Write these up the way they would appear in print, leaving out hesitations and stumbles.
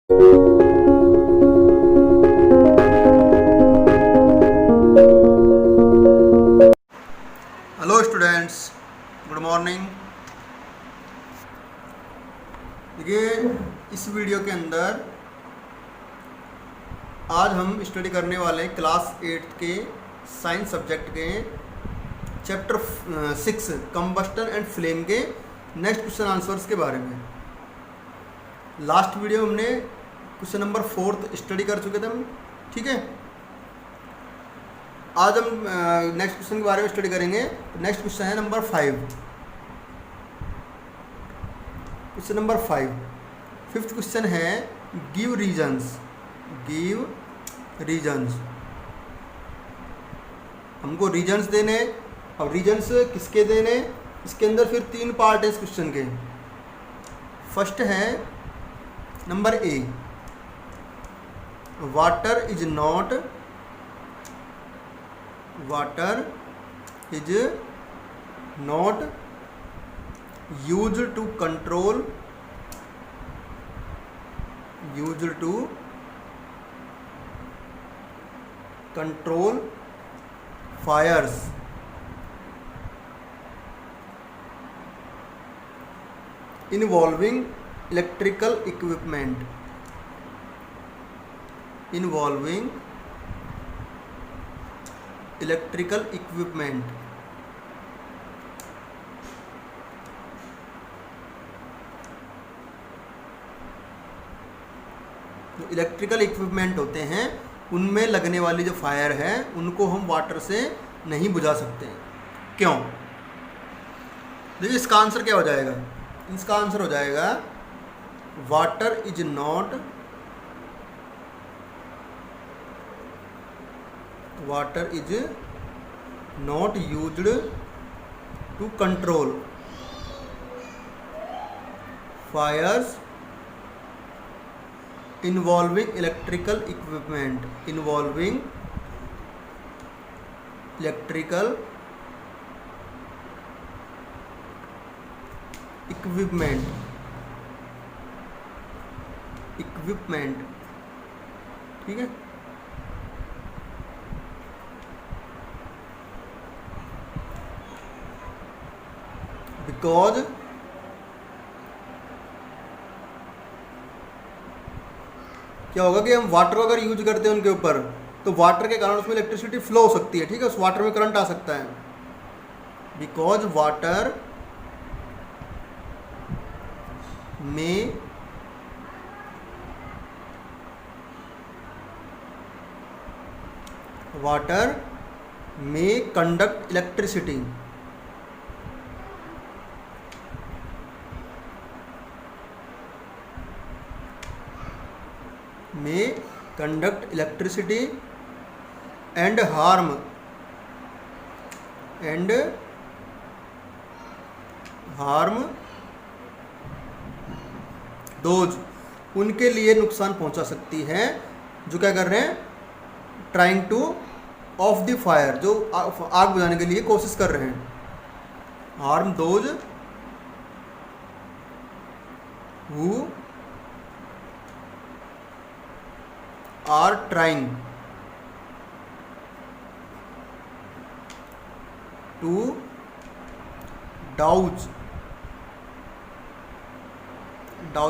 Hello students, good morning. देखिए, इस video के अंदर आज हम स्टडी करने वाले हैं क्लास 8 के साइंस सब्जेक्ट के चैप्टर 6 कंबस्टन एंड फ्लेम के नेक्स्ट क्वेश्चन आंसर्स के बारे में। लास्ट वीडियो में हमने क्वेश्चन नंबर 4 स्टडी कर चुके थे हम, ठीक है। आज हम नेक्स्ट क्वेश्चन के बारे में स्टडी करेंगे। नेक्स्ट क्वेश्चन है number 5। Question number 5, fifth question है गिव रीजंस। गिव रीजंस, हमको रीजंस देने। अब रीजंस किसके देने, इसके अंदर फिर 3 पार्ट है इस क्वेश्चन के। फर्स्ट है number A, water is not used to control fires involving electrical equipment. जो इलेक्ट्रिकल इक्विपमेंट होते हैं उनमें लगने वाली जो फायर है उनको हम वाटर से नहीं बुझा सकते हैं। क्यों? देखिए, इसका आंसर क्या हो जाएगा। इसका आंसर हो जाएगा water is not used to control fires involving electrical equipment. ठीक है। बिकॉज क्या होगा कि हम वाटर अगर यूज करते हैं उनके ऊपर, तो वाटर के कारण उसमें इलेक्ट्रिसिटी फ्लो हो सकती है, ठीक है। उस वाटर में करंट आ सकता है। बिकॉज वाटर में conduct electricity. And harm those, उनके लिए नुकसान पहुंचा सकती है जो क्या कर रहे हैं, trying to off the fire, जो आग बुझाने के लिए कोशिश कर रहे हैं। Harm those who are trying to douse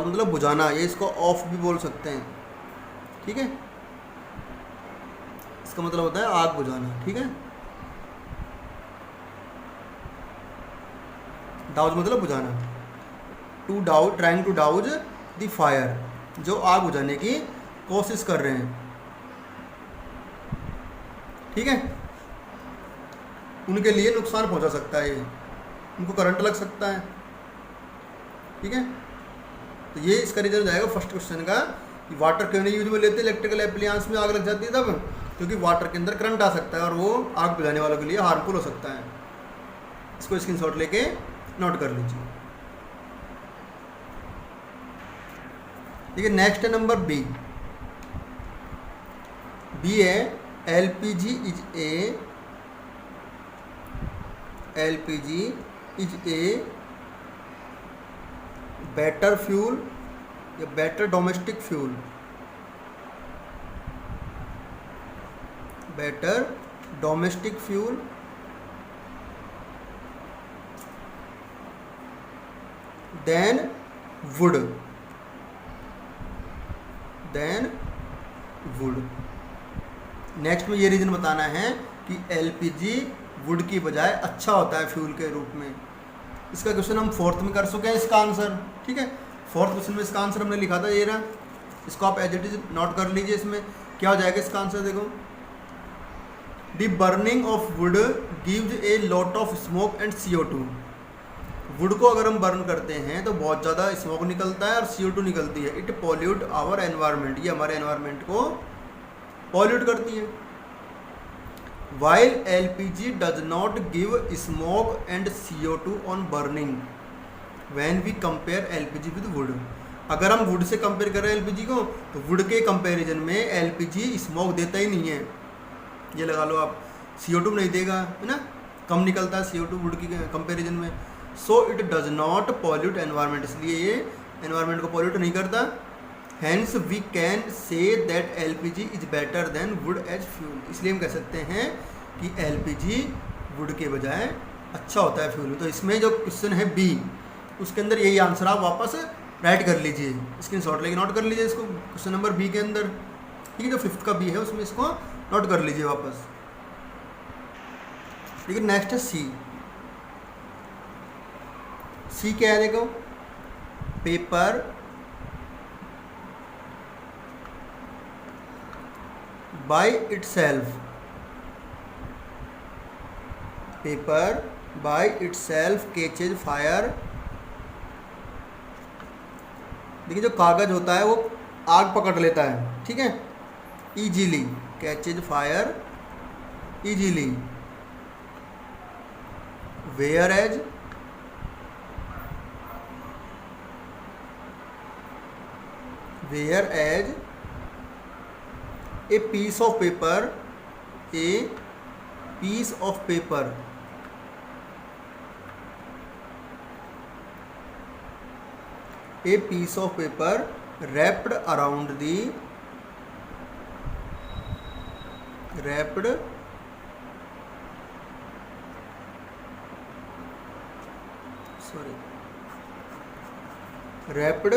मतलब बुझाना, ये इसको ऑफ भी बोल सकते हैं, ठीक है। इसका मतलब होता है आग बुझाना, ठीक है। डाउज मतलब बुझाना। Trying to douse the fire, जो आग बुझाने की कोशिश कर रहे हैं, ठीक है। उनके लिए नुकसान पहुंचा सकता है, उनको करंट लग सकता है, ठीक है। तो ये इसका रीजन हो जाएगा फर्स्ट क्वेश्चन का कि वाटर क्यों नहीं यूज में लेते इलेक्ट्रिकल एप्लायंस में आग लग जाती है तब, क्योंकि वाटर के अंदर करंट आ सकता है और वो आग बुझाने वालों के लिए हार्मफुल हो सकता है। इसको स्क्रीनशॉट लेके नोट कर लीजिए। ठीक है, नेक्स्ट है नंबर बी। बी है LPG is a better fuel या better domestic fuel, better domestic fuel than wood, than wood. Next में ये रीज़न बताना है कि एलपीजी वुड की बजाय अच्छा होता है फ्यूल के रूप में। इसका क्वेश्चन हम फोर्थ में कर चुके हैं इसका आंसर, ठीक है। फोर्थ क्वेश्चन में इसका आंसर हमने लिखा था ये रहा, इसको आप एज इट इज नोट कर लीजिए। इसमें क्या हो जाएगा इसका आंसर, देखो, the burning of would gives a lot of smoke and CO2। Would को अगर हम बर्न करते हैं तो बहुत ज़्यादा स्मोक निकलता है और CO2 निकलती है। इट पॉल्यूट आवर एनवायरनमेंट, ये हमारे एनवायरनमेंट को पॉल्यूट करती है। While LPG does not give smoke and CO2 on burning when we compare LPG with wood. अगर हम वुड से कंपेयर करें LPG को, तो वुड के कंपैरिजन में LPG स्मोक देता ही नहीं है, ये लगा लो आप, CO2 नहीं देगा, है ना, कम निकलता है CO2 वुड की कंपैरिजन में। So it does not pollute environment, इसलिए ये एनवायरनमेंट को पॉल्यूट नहीं करता। Hence we can say that LPG is better than wood as fuel, इसलिए हम कह सकते हैं कि LPG वुड के बजाय अच्छा होता है फ्यूल। तो इसमें जो क्वेश्चन है B, उसके अंदर यही आंसर आप वापस राइट कर लीजिए, स्क्रीनशॉट लेके नोट कर लीजिए इसको, क्वेश्चन नंबर B के अंदर, ठीक है, जो फिफ्थ का B है उसमें इसको नोट कर लीजिए वापस। ठीक है, नेक्स्ट है C। C क्या है, देखो, paper by itself, paper by itself catches fire. देखिए जो कागज होता है वो आग पकड़ लेता है, ठीक है, easily, catches fire easily. Whereas a piece of paper, a piece of paper a piece of paper wrapped around the wrapped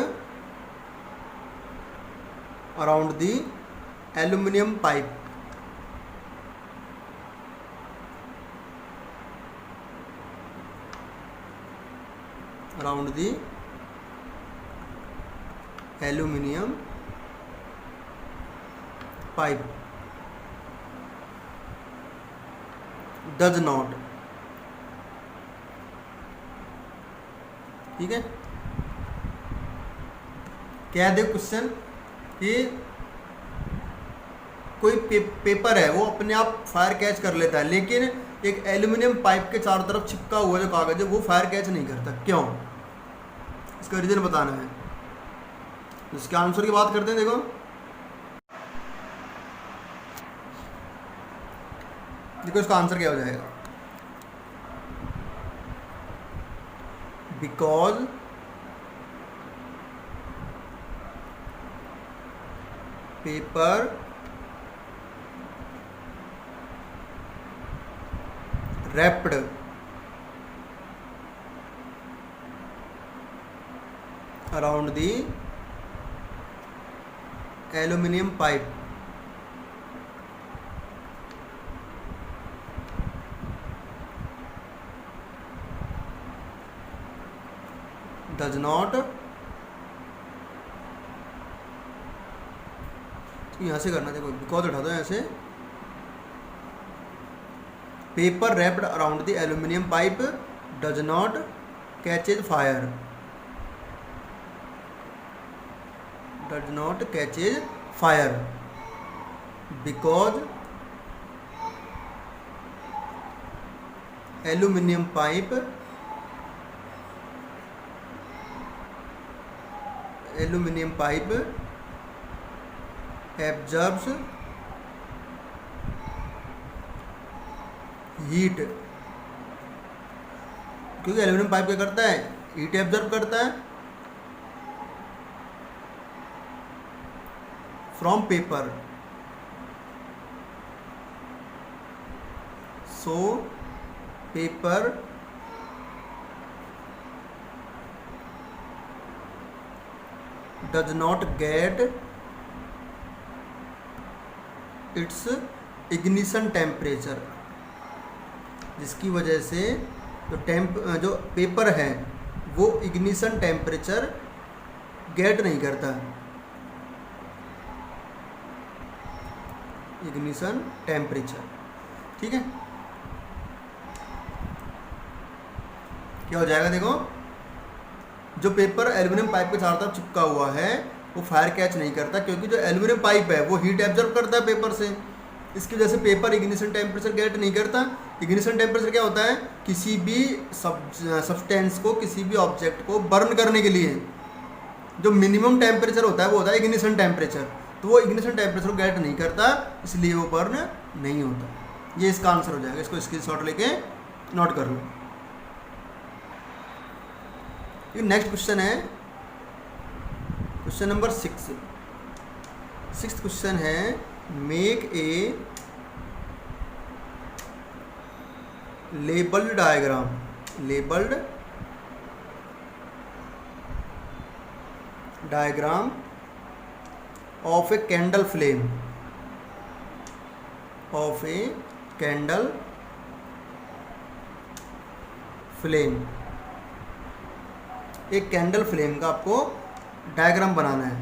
around the aluminum pipe, around the aluminium pipe, does not, ठीक है। क्या दे question कि कोई paper है वो अपने आप fire catch कर लेता है, लेकिन एक एल्यूमिनियम पाइप के चारों तरफ चिपका हुआ जो कागज है वो फायर कैच नहीं करता, क्यों, इसका रीजन बताना है। इसके आंसर की बात करते हैं, देखो, इसका आंसर क्या हो जाएगा, because paper wrapped around the aluminum pipe does not, यहाँ से करना, देखो बिकॉज उठा दो, यहाँ से paper wrapped around the aluminium pipe does not catches fire, does not catches fire because aluminium pipe absorbs heat, क्योंकि एल्यूमिनियम पाइप क्या करता है, हीट एब्जॉर्ब करता है, from paper, so paper does not gate it's ignition temperature, जिसकी वजह से जो पेपर है वो इग्निशन टेम्परेचर गेट नहीं करता, इग्निशन टेम्परेचर। ठीक है, क्या हो जाएगा, देखो जो पेपर एल्यूमिनियम पाइप के चारों तरफ चिपका हुआ है वो फायर कैच नहीं करता, क्योंकि जो एल्यूमिनियम पाइप है वो हीट एब्जॉर्ब करता है पेपर से, इसकी वजह से पेपर इग्निशन टेम्परेचर गेट नहीं करता। इग्निशन टेम्परेचर क्या होता है, किसी भी सब्सटेंस को, किसी भी ऑब्जेक्ट को बर्न करने के लिए जो मिनिमम टेम्परेचर होता है वो होता है इग्निशन टेम्परेचर, तो वो इग्निशन टेम्परेचर को गेट नहीं करता, इसलिए वो बर्न नहीं होता। ये इसका आंसर हो जाएगा, इसको स्क्रीनशॉट लेके नोट कर लो। नेक्स्ट क्वेश्चन है क्वेश्चन नंबर 6। सिक्स्थ क्वेश्चन है, make a labelled diagram, labelled diagram of a candle flame, of a candle flame. एक कैंडल फ्लेम का आपको डायग्राम बनाना है।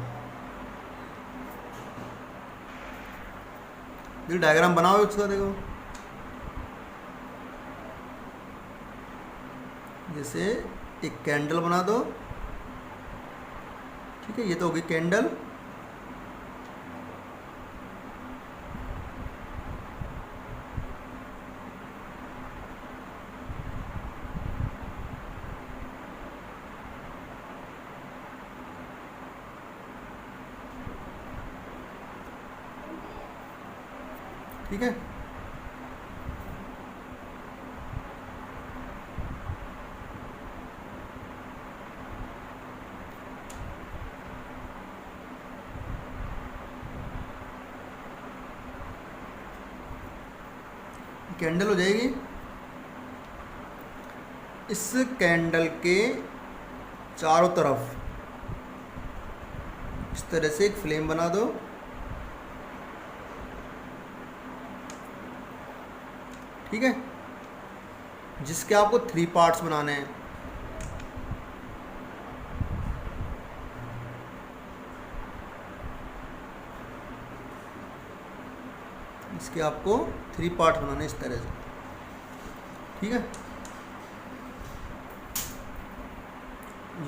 देखो डायग्राम बनाओ उसका, देखो जैसे एक कैंडल बना दो, ठीक है, ये तो होगी कैंडल। ठीक है, कैंडल हो जाएगी। इस कैंडल के चारों तरफ इस तरह से एक फ्लेम बना दो, ठीक है, जिसके आपको 3 पार्ट्स बनाने हैं। इसके आपको 3 पार्ट बनाने इस तरह से, ठीक है।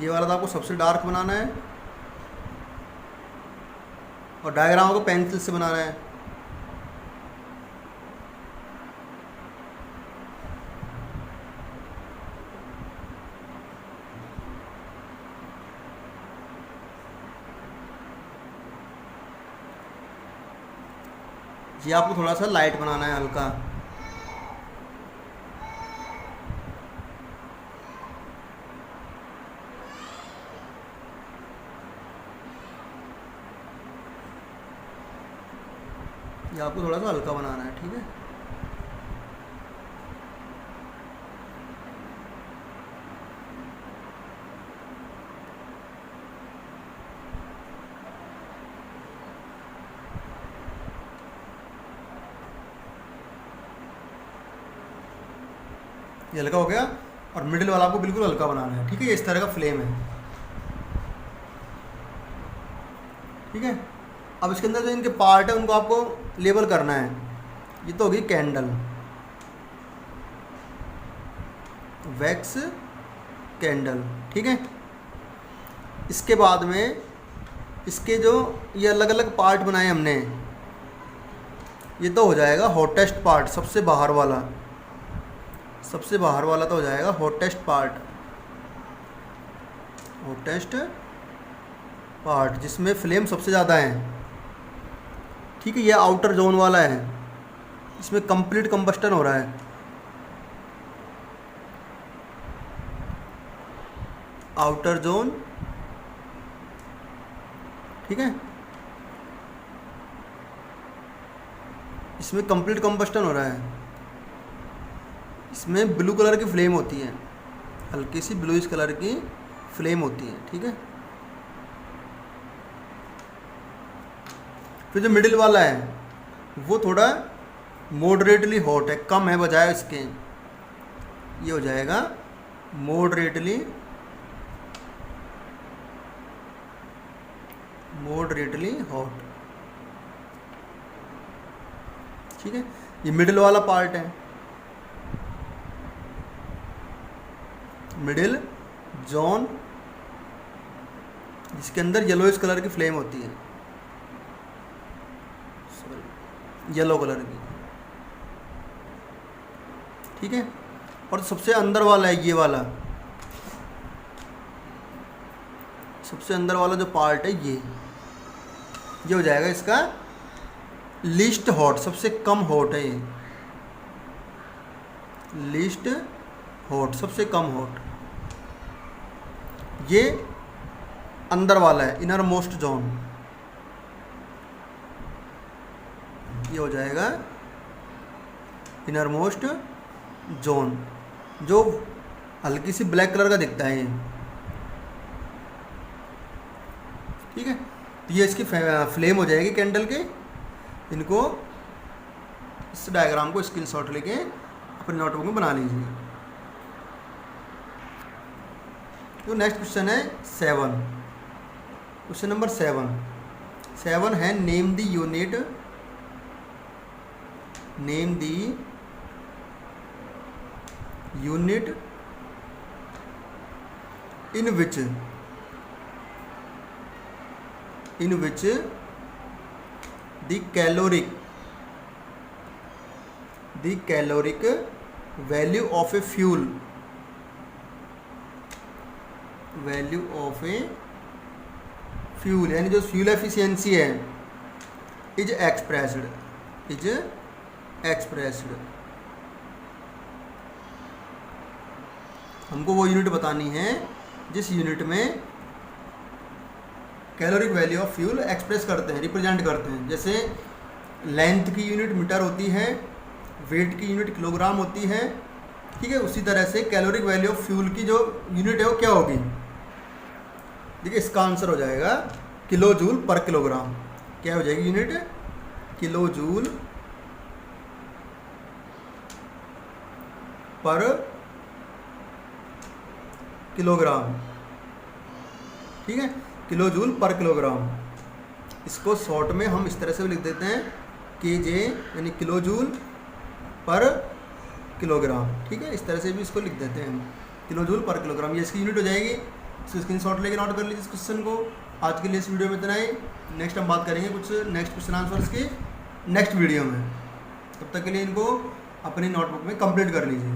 ये वाला तो आपको सबसे डार्क बनाना है और डायग्राम को पेंसिल से बनाना है। ये आपको थोड़ा सा लाइट बनाना है, हल्का। ये आपको थोड़ा सा हल्का बनाना है, ठीक है। ये हल्का हो गया और मिडिल वाला आपको बिल्कुल हल्का बनाना है, ठीक है। ये इस तरह का फ्लेम है, ठीक है। अब इसके अंदर जो इनके पार्ट है उनको आपको लेबल करना है। ये तो होगी कैंडल, वैक्स कैंडल, ठीक है। इसके बाद में इसके जो ये अलग अलग पार्ट बनाए हमने, ये तो हो जाएगा हॉटेस्ट पार्ट, सबसे बाहर वाला। सबसे बाहर वाला तो हो जाएगा हॉटेस्ट पार्ट, हॉटेस्ट पार्ट जिसमें फ्लेम सबसे ज़्यादा है, ठीक है। ये आउटर जोन वाला है, इसमें कंप्लीट कंबस्टन हो रहा है। आउटर जोन, ठीक है। इसमें कंप्लीट कंबस्टन हो रहा है। इसमें ब्लू कलर की फ्लेम होती है, हल्की सी ब्लूइश कलर की फ्लेम होती है, ठीक है। फिर जो मिडिल वाला है वो थोड़ा मॉडरेटली हॉट है, कम है बजाय इसके, ये हो जाएगा मॉडरेटली हॉट, ठीक है। ये मिडिल वाला पार्ट है, मिडिल जोन, जिसके अंदर येलोइश कलर की फ्लेम होती है, येलो कलर की, ठीक है। और सबसे अंदर वाला है ये वाला, सबसे अंदर वाला जो पार्ट है ये हो जाएगा इसका लीस्ट हॉट, सबसे कम हॉट है ये, लीस्ट हॉट, सबसे कम हॉट। ये अंदर वाला है, इनर मोस्ट जोन, ये हो जाएगा इनर मोस्ट जोन, जो हल्की सी ब्लैक कलर का दिखता है ये, ठीक है। तो ये इसकी फ्लेम हो जाएगी कैंडल के। इनको, इस डायग्राम को स्क्रीनशॉट लेके अपने नोटबुक में बना लीजिए। तो नेक्स्ट क्वेश्चन है 7, क्वेश्चन नंबर 7 है name the unit, name the unit in which the caloric value of a fuel यानी जो फ्यूल एफिशिएंसी है इज एक्सप्रेस्ड, हमको वो यूनिट बतानी है जिस यूनिट में caloric value of fuel express करते हैं, रिप्रेजेंट करते हैं। जैसे लेंथ की यूनिट मीटर होती है, वेट की यूनिट किलोग्राम होती है, ठीक है। उसी तरह से कैलोरिक वैल्यू ऑफ फ्यूल की जो यूनिट है वो क्या होगी, देखिए इसका आंसर हो जाएगा किलो जूल पर किलोग्राम। क्या हो जाएगी यूनिट, किलो जूल पर किलोग्राम, ठीक है, किलो जूल पर किलोग्राम। इसको शॉर्ट में हम इस तरह से भी लिख देते हैं केजे, यानी किलो जूल पर किलोग्राम, ठीक है। इस तरह से भी इसको लिख देते हैं किलो जूल पर किलोग्राम, ये इसकी यूनिट हो जाएगी। इसको स्क्रीनशॉट लेके नोट कर लीजिए इस क्वेश्चन को। आज के लिए इस वीडियो में इतना ही। नेक्स्ट हम बात करेंगे कुछ नेक्स्ट क्वेश्चन आंसर्स की नेक्स्ट वीडियो में। तब तक के लिए इनको अपनी नोटबुक में कंप्लीट कर लीजिए।